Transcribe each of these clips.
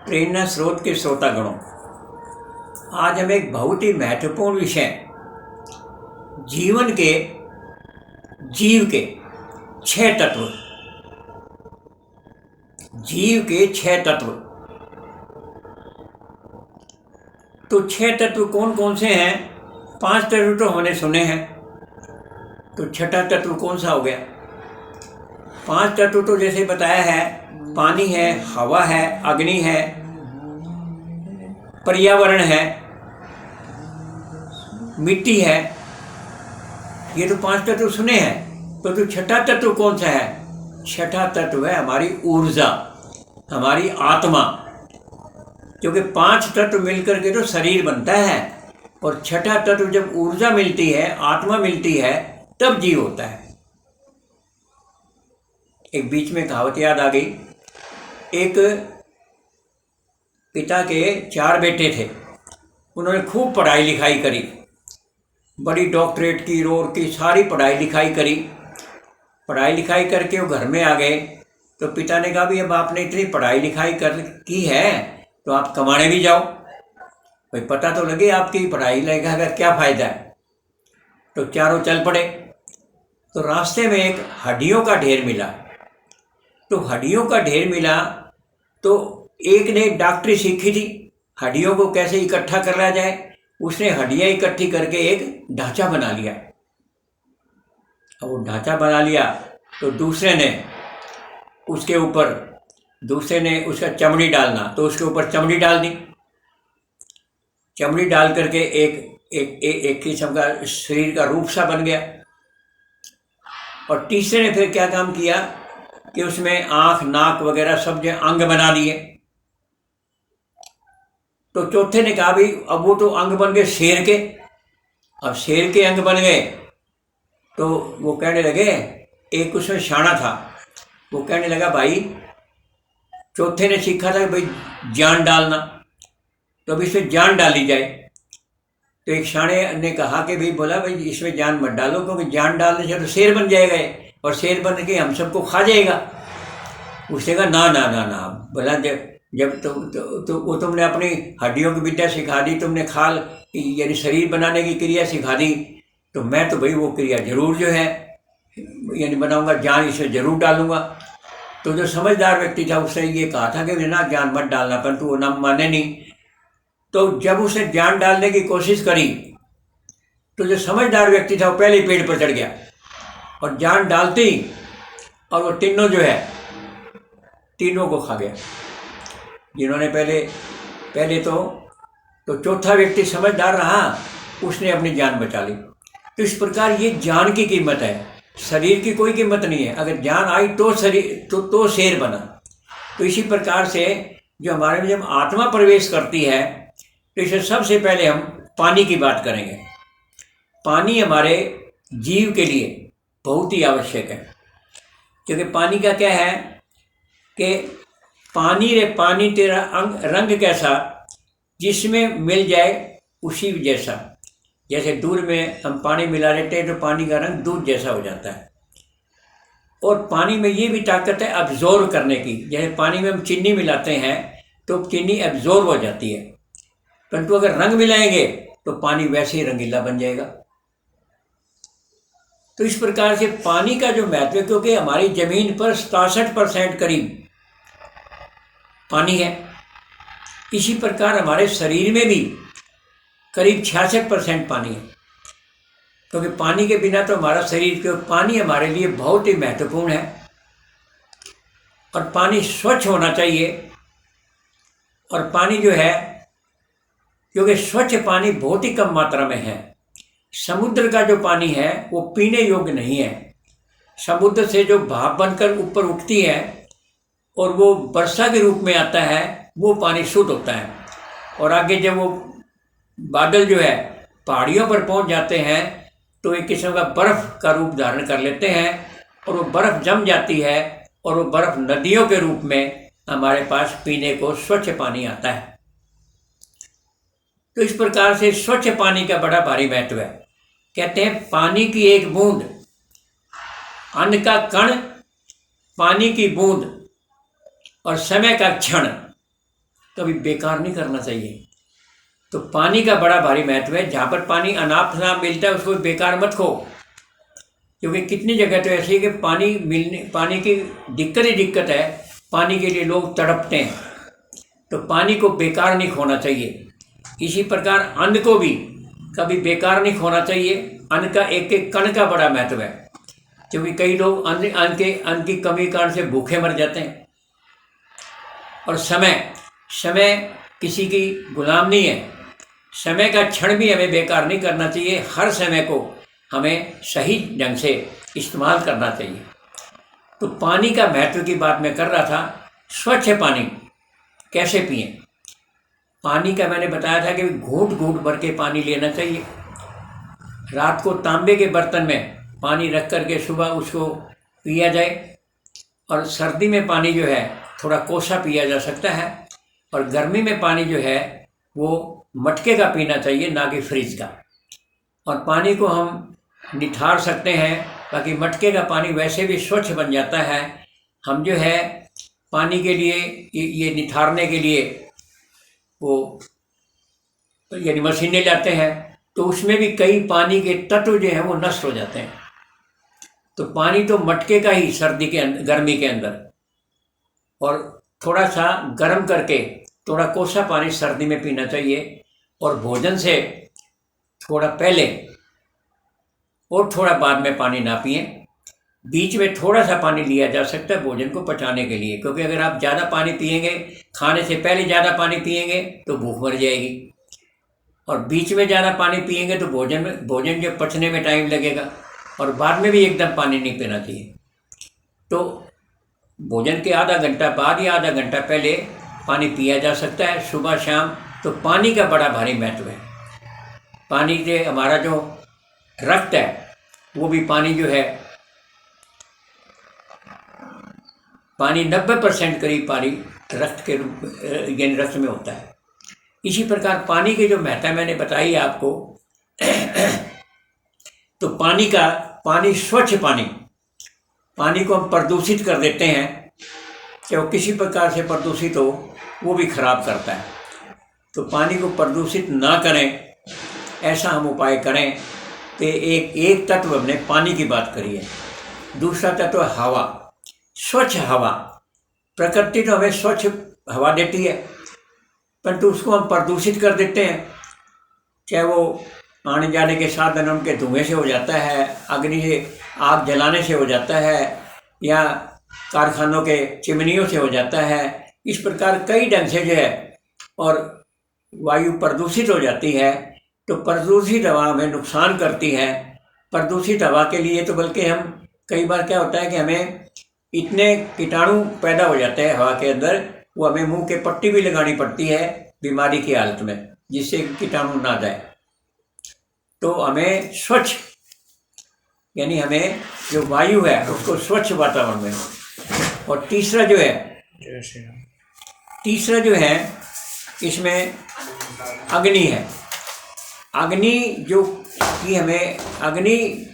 प्रेरणा स्रोत के श्रोतागणों, आज हम एक बहुत ही महत्वपूर्ण विषय जीवन के जीव के 6 तत्व, जीव के 6 तत्व। तो 6 तत्व कौन कौन से हैं? 5 तत्व तो हमने सुने हैं, तो छठा तत्व कौन सा हो गया? 5 तत्व तो जैसे बताया है, पानी है, हवा है, अग्नि है, पर्यावरण है, मिट्टी है। ये तो 5 तत्व सुने हैं। तो छठा तत्व कौन सा है? छठा तत्व है हमारी ऊर्जा, हमारी आत्मा। क्योंकि 5 तत्व मिलकर के तो शरीर बनता है, और छठा तत्व जब ऊर्जा मिलती है, आत्मा मिलती है, तब जीव होता है। एक बीच में कहावत याद आ गई। एक पिता के 4 बेटे थे। उन्होंने खूब पढ़ाई लिखाई करी, बड़ी डॉक्टरेट की, रोड की सारी पढ़ाई लिखाई करी। पढ़ाई लिखाई करके वो घर में आ गए। तो पिता ने कहा, भी अब आपने इतनी पढ़ाई लिखाई की है तो आप कमाने भी जाओ, भाई पता तो लगे आपकी पढ़ाई लिखाई का क्या फ़ायदा है। तो चारों चल पड़े। तो रास्ते में एक हड्डियों का ढेर मिला। तो हड्डियों का ढेर मिला तो एक ने डॉक्टरी सीखी थी, हड्डियों को कैसे इकट्ठा करा जाए। उसने हड्डियाँ इकट्ठी करके एक ढांचा बना लिया। अब वो ढांचा बना लिया तो दूसरे ने उसका चमड़ी डालना, तो उसके ऊपर चमड़ी डाल दी। चमड़ी डाल करके एक किस्म का शरीर का रूप सा बन गया। और तीसरे ने फिर क्या काम किया कि उसमें आँख, नाक वगैरह सब जो अंग बना दिए। तो चौथे ने कहा, भाई अब वो तो अंग बन गए शेर के। अब शेर के अंग बन गए तो वो कहने लगे, एक उसमें शाना था, वो कहने लगा, भाई चौथे ने सीखा था कि भाई जान डालना, तो अब इसमें जान डाली जाए। तो एक शाणे ने कहा कि भाई, बोला भाई इसमें जान मत डालो, क्योंकि जान डालने से तो शेर बन जाएगा ये, और शेर बन के हम सबको खा जाएगा। उसने कहा, ना ना ना ना, बोला जब वो तुमने अपनी हड्डियों की विद्या सिखा दी, तुमने खाल यानी शरीर बनाने की क्रिया सिखा दी, तो मैं तो भाई वो क्रिया जरूर जो है यानी बनाऊंगा, जान इसमें जरूर डालूंगा। तो जो समझदार व्यक्ति था उसने ये कहा था कि ना जान मत डालना, परंतु वो ना माने नहीं। तो जब उसने जान डालने की कोशिश करी तो जो समझदार व्यक्ति था वो पहले पेड़ पर चढ़ गया और जान डालती, और वो तीनों को खा गया। जिन्होंने पहले तो चौथा व्यक्ति समझदार रहा, उसने अपनी जान बचा ली। तो इस प्रकार ये जान की कीमत है, शरीर की कोई कीमत नहीं है। अगर जान आई तो शरीर तो शेर बना। तो इसी प्रकार से जो हमारे में जब आत्मा प्रवेश करती है, तो इसे सबसे पहले हम पानी की बात करेंगे। पानी हमारे जीव के लिए बहुत ही आवश्यक है, क्योंकि पानी का क्या है कि पानी तेरा रंग कैसा, जिसमें मिल जाए उसी जैसा। जैसे दूध में हम पानी मिला लेते हैं तो पानी का रंग दूध जैसा हो जाता है। और पानी में ये भी ताकत है एब्जॉर्ब करने की। जैसे पानी में हम चीनी मिलाते हैं तो चीनी एब्जॉर्ब हो जाती है, परंतु अगर रंग मिलाएंगे तो पानी वैसे ही रंगीला बन जाएगा। तो इस प्रकार से पानी का जो महत्व है, क्योंकि हमारी जमीन पर 67% करीब पानी है, इसी प्रकार हमारे शरीर में भी करीब 66% पानी है। क्योंकि पानी के बिना तो हमारा शरीर, क्योंकि पानी हमारे लिए बहुत ही महत्वपूर्ण है। और पानी स्वच्छ होना चाहिए। और पानी जो है, क्योंकि स्वच्छ पानी बहुत ही कम मात्रा में है। समुद्र का जो पानी है वो पीने योग्य नहीं है। समुद्र से जो भाप बनकर ऊपर उठती है और वो वर्षा के रूप में आता है, वो पानी शुद्ध होता है। और आगे जब वो बादल जो है पहाड़ियों पर पहुंच जाते हैं तो एक किस्म का बर्फ़ का रूप धारण कर लेते हैं, और वो बर्फ़ जम जाती है, और वो बर्फ़ नदियों के रूप में हमारे पास पीने को स्वच्छ पानी आता है। तो इस प्रकार से स्वच्छ पानी का बड़ा भारी महत्व है। कहते हैं, पानी की एक बूंद, अन्न का कण, पानी की बूंद और समय का क्षण कभी बेकार नहीं करना चाहिए। तो पानी का बड़ा भारी महत्व है। जहाँ पर पानी अनाप शनाप मिलता है उसको बेकार मत खो, क्योंकि कितनी जगह तो ऐसी है कि पानी की दिक्कत ही दिक्कत है, पानी के लिए लोग तड़पते हैं। तो पानी को बेकार नहीं खोना चाहिए। इसी प्रकार अन्न को भी कभी बेकार नहीं खोना चाहिए। अन्न का एक एक कण का बड़ा महत्व है, क्योंकि कई लोग अन्न की कमी के कारण से भूखे मर जाते हैं। और समय किसी की गुलाम नहीं है। समय का क्षण भी हमें बेकार नहीं करना चाहिए। हर समय को हमें सही ढंग से इस्तेमाल करना चाहिए। तो पानी का महत्व की बात मैं कर रहा था। स्वच्छ पानी कैसे पिएं? पानी का मैंने बताया था कि घूंट घूंट भर के पानी लेना चाहिए। रात को तांबे के बर्तन में पानी रख करके सुबह उसको पिया जाए। और सर्दी में पानी जो है थोड़ा कोसा पिया जा सकता है। और गर्मी में पानी जो है वो मटके का पीना चाहिए, ना कि फ्रिज का। और पानी को हम निथार सकते हैं, बाकी मटके का पानी वैसे भी स्वच्छ बन जाता है। हम जो है पानी के लिए ये निथारने के लिए वो यानी मशीनें लाते हैं, तो उसमें भी कई पानी के तत्व जो हैं वो नष्ट हो जाते हैं। तो पानी तो मटके का ही गर्मी के अंदर, और थोड़ा सा गर्म करके थोड़ा कोसा पानी सर्दी में पीना चाहिए। और भोजन से थोड़ा पहले और थोड़ा बाद में पानी ना पिएं। बीच में थोड़ा सा पानी लिया जा सकता है भोजन को पचाने के लिए, क्योंकि अगर आप ज़्यादा पानी पिएंगे, खाने से पहले ज़्यादा पानी पिएंगे तो भूख मर जाएगी। और बीच में ज़्यादा पानी पिएंगे तो भोजन जो पचने में टाइम लगेगा। और बाद में भी एकदम पानी नहीं पीना चाहिए। तो भोजन के आधा घंटा बाद या आधा घंटा पहले पानी पिया जा सकता है, सुबह शाम। तो पानी का बड़ा भारी महत्व है। पानी से हमारा जो रक्त है वो भी पानी जो है, पानी 90% करीब पानी रक्त के रूप यानी रक्त में होता है। इसी प्रकार पानी के जो महत्व मैंने बताई आपको तो पानी स्वच्छ पानी को हम प्रदूषित कर देते हैं, चाहे वो किसी प्रकार से प्रदूषित हो, वो भी खराब करता है। तो पानी को प्रदूषित ना करें, ऐसा हम उपाय करें। तो एक तत्व हमने पानी की बात करी है। दूसरा तत्व हवा, स्वच्छ हवा। प्रकृति तो हमें स्वच्छ हवा देती है, परंतु उसको हम प्रदूषित कर देते हैं। चाहे वो आने जाने के साधन उनके धुएं से हो जाता है, अग्नि से आग जलाने से हो जाता है, या कारखानों के चिमनियों से हो जाता है। इस प्रकार कई ढंग से जो है और वायु प्रदूषित हो जाती है। तो प्रदूषित हवा हमें नुकसान करती है। प्रदूषित हवा के लिए तो बल्कि हम कई बार क्या होता है कि हमें इतने कीटाणु पैदा हो जाते हैं हवा के अंदर, वो हमें मुंह के पट्टी भी लगानी पड़ती है बीमारी की हालत में, जिससे कीटाणु ना जाए। तो हमें स्वच्छ यानी हमें जो वायु है उसको स्वच्छ वातावरण में। और तीसरा जो है इसमें अग्नि है। अग्नि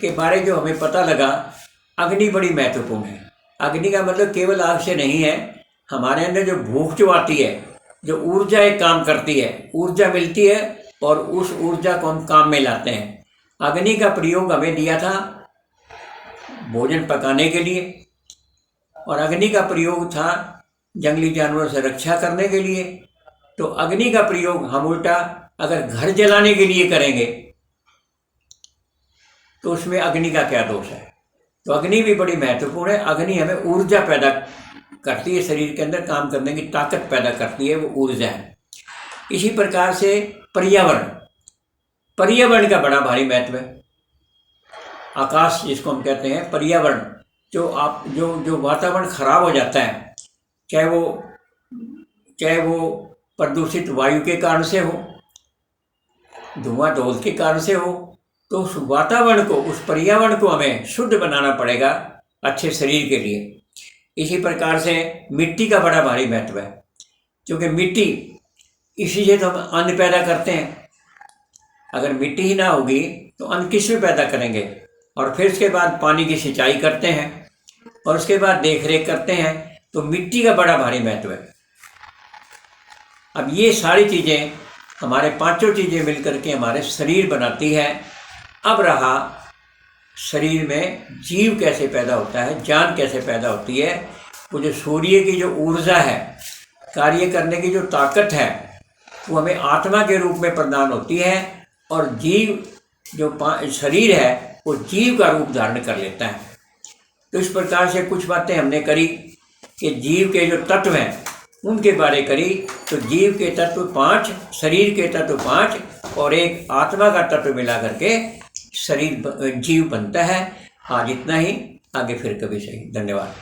के बारे जो हमें पता लगा, अग्नि बड़ी महत्वपूर्ण है। अग्नि का मतलब केवल आग से नहीं है, हमारे अंदर जो भूख जो आती है, जो ऊर्जा एक काम करती है, ऊर्जा मिलती है और उस ऊर्जा को हम काम में लाते हैं। अग्नि का प्रयोग हमें दिया था भोजन पकाने के लिए, और अग्नि का प्रयोग था जंगली जानवरों से रक्षा करने के लिए। तो अग्नि का प्रयोग हम उल्टा अगर घर जलाने के लिए करेंगे तो उसमें अग्नि का क्या दोष है? तो अग्नि भी बड़ी महत्वपूर्ण है। अग्नि हमें ऊर्जा पैदा करती है, शरीर के अंदर काम करने की ताकत पैदा करती है, वो ऊर्जा है। इसी प्रकार से पर्यावरण का बड़ा भारी महत्व है। आकाश जिसको हम कहते हैं, पर्यावरण जो वातावरण खराब हो जाता है, चाहे वो प्रदूषित वायु के कारण से हो, धुआं धूल के कारण से हो, तो उस वातावरण को, उस पर्यावरण को हमें शुद्ध बनाना पड़ेगा अच्छे शरीर के लिए। इसी प्रकार से मिट्टी का बड़ा भारी महत्व है, क्योंकि मिट्टी, इसी से तो हम अन्न पैदा करते हैं। अगर मिट्टी ही ना होगी तो अन्न किस में पैदा करेंगे? और फिर उसके बाद पानी की सिंचाई करते हैं और उसके बाद देख रेख करते हैं। तो मिट्टी का बड़ा भारी महत्व है। अब ये सारी चीज़ें, हमारे पांचों चीज़ें मिलकर के हमारे शरीर बनाती है। अब रहा शरीर में जीव कैसे पैदा होता है, जान कैसे पैदा होती है। वो जो सूर्य की जो ऊर्जा है, कार्य करने की जो ताकत है, वो हमें आत्मा के रूप में प्रदान होती है, और जीव जो शरीर है वो जीव का रूप धारण कर लेता है। तो इस प्रकार से कुछ बातें हमने करी कि जीव के जो तत्व हैं उनके बारे करी। तो जीव के तत्व 5, शरीर के तत्व 5 और एक आत्मा का तत्व मिला करके शरीर जीव बनता है। आज इतना ही, आगे फिर कभी सही। धन्यवाद।